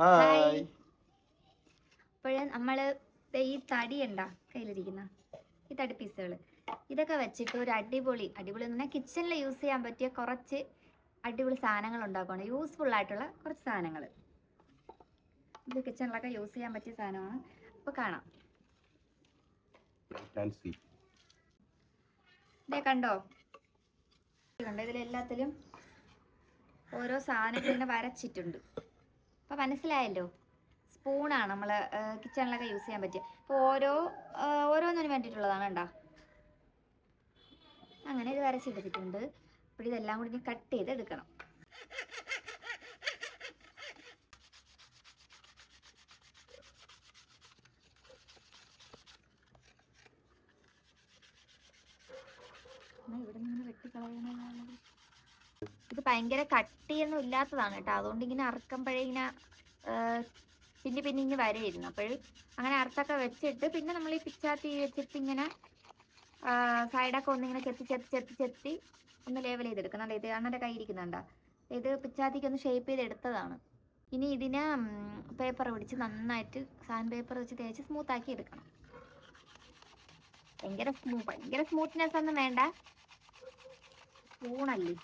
Hi. ഇപ്പോഴും നമ്മൾ ഈ തടി ഉണ്ടാ കയ്യിലിരിക്കുന്ന ഈ തടി പീസുകൾ ഇതൊക്കെ വെച്ചിട്ട് ഒരു അടിപൊളി എന്ന് പറഞ്ഞാൽ കിച്ചണിൽ യൂസ് ചെയ്യാൻ പറ്റിയ കുറച്ച് അടിപൊളി സാധനങ്ങൾ ഉണ്ടാക്കുകയാണ്. യൂസ്ഫുൾ ആയിട്ടുള്ള കുറച്ച് സാധനങ്ങൾ ഇത് കിച്ചണിലൊക്കെ യൂസ് ചെയ്യാൻ പറ്റിയ സാധനമാണ്. അപ്പോൾ കാണാം. ഇതേ കണ്ടോ ഇതിലെല്ലാത്തിലും ഓരോ സാധനങ്ങൾ ഇങ്ങനെ വരച്ചിട്ടുണ്ട്. അപ്പോൾ മനസ്സിലായല്ലോ, സ്പൂണാണ് നമ്മൾ കിച്ചണിലൊക്കെ യൂസ് ചെയ്യാൻ പറ്റിയ. അപ്പോൾ ഓരോന്നിനും വേണ്ടിയിട്ടുള്ളതാണ് കണ്ടോ. അങ്ങനെ ഇത് വരച്ചെടുത്തിട്ടുണ്ട്. അപ്പോൾ ഇതെല്ലാം കൂടി ഇനി കട്ട് ചെയ്ത് എടുക്കണം. ഇവിടെ നിന്ന് വെട്ടിക്കളയുന്ന ഇത് ഭയങ്കര കട്ടിയൊന്നും ഇല്ലാത്തതാണ് കേട്ടോ. അതുകൊണ്ട് ഇങ്ങനെ അറുക്കുമ്പോഴേ ഇങ്ങനെ പിന്നെ ഇങ്ങനെ വരയിരുന്നു. അപ്പോൾ അങ്ങനെ അറുത്തൊക്കെ വെച്ചിട്ട് പിന്നെ നമ്മൾ ഈ പിച്ചാത്തി വെച്ചിട്ട് ഇങ്ങനെ സൈഡൊക്കെ ഒന്നിങ്ങനെ ചെത്തി ഒന്ന് ലെവൽ ചെയ്തെടുക്കണം. അല്ല, ഇത് അണ്ണൻ്റെ കൈ ഇരിക്കുന്നുണ്ടോ, ഇത് പിച്ചാത്തിക്ക് ഒന്ന് ഷേപ്പ് ചെയ്തെടുത്തതാണ്. ഇനി ഇതിനെ പേപ്പർ പിടിച്ച് നന്നായിട്ട് സാൻഡ് പേപ്പർ വെച്ച് തേച്ച് സ്മൂത്താക്കി എടുക്കണം. ഭയങ്കര സ്മൂത്ത്നെസ് ഒന്നും വേണ്ട, സ്പൂണല്ലേ.